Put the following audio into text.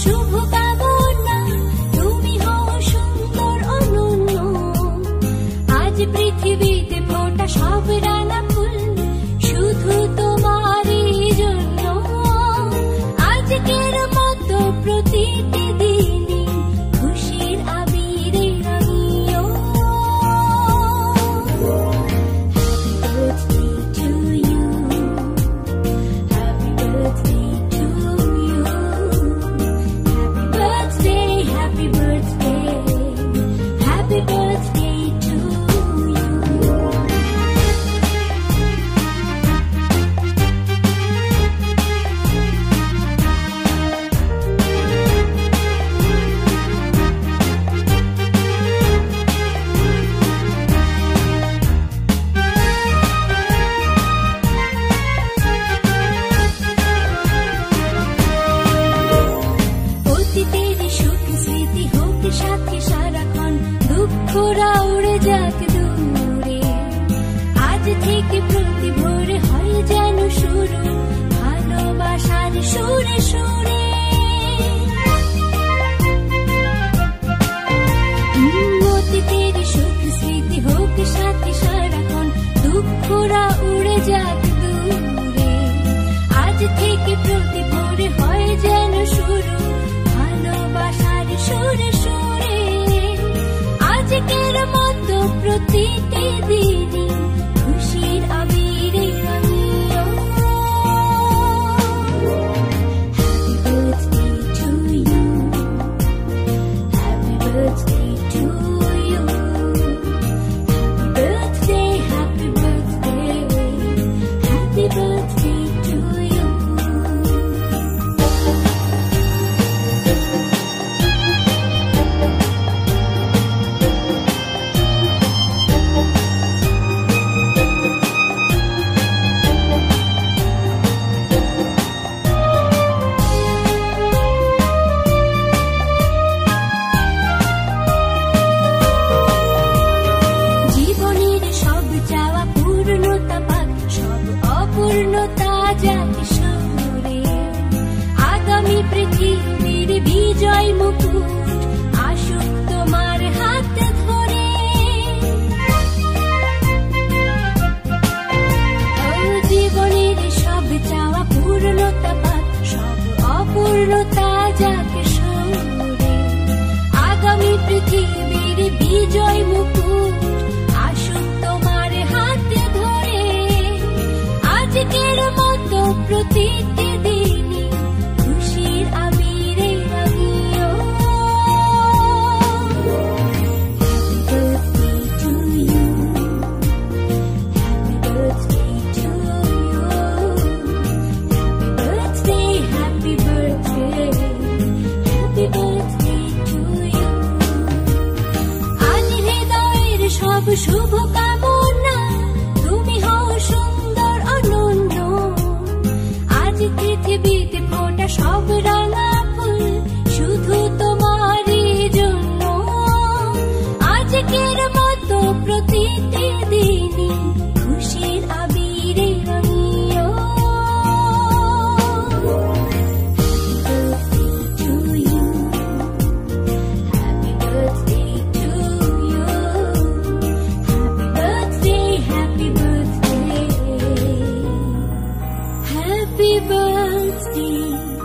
শুভকামনা, তুমি হও সুন্দর অনন্য। আজ পৃথিবীতে ফোটা সব রাঙা ফুল শুধু তোমারই জন্য। আজকের মতো প্রতিটি দিনই খুশির আবিরে রাঙিও। সাথে সারাক্ষণ দুঃখরা উড়ে যাক দূরে। আজ থেকে প্রতি ভোরে হয় যেন শুরু ভালোবাসার সুরে সুরে। অতীতের সুখ স্মৃতি হোক সাথে সারাক্ষণ দুঃখরা উড়ে যাক দূরে। আজ থেকে প্রতি ভোরে হয় যেন শুরু ভালোবাসার সুরে সুরে। আজকের মতো প্রতিটি দিনই খুশির আবিরে রাঙিও। Happy birthday to you, happy birthday, happy birthday to you. পূর্ণতা যাক সরে। আগামী পৃথিবীর বিজয় মুকুট আসুক তোমার হাতে ধরে। জীবনের সব চাওয়া পূর্ণতা পাক, সব অপূর্ণতা যাক সরে। আগামী পৃথিবীর বিজয় মুকুট আসুক তোমার হাতে ধরে। আজকের মতো প্রতিটি দিনই খুশির আবিরে রাঙিও। Happy birthday to you. আজ হৃদয়ের সব শুভকামনা, তুমি হও সুন্দর অনন্য। আজ পৃথিবীতে ফোটা সব রাঙা ফুল শুধু তোমারই জন্য। আজকের মতো প্রতিটি দিনই খুশির আবিরে রাঙিও। Happy birthday to you, happy birthday, happy birthday.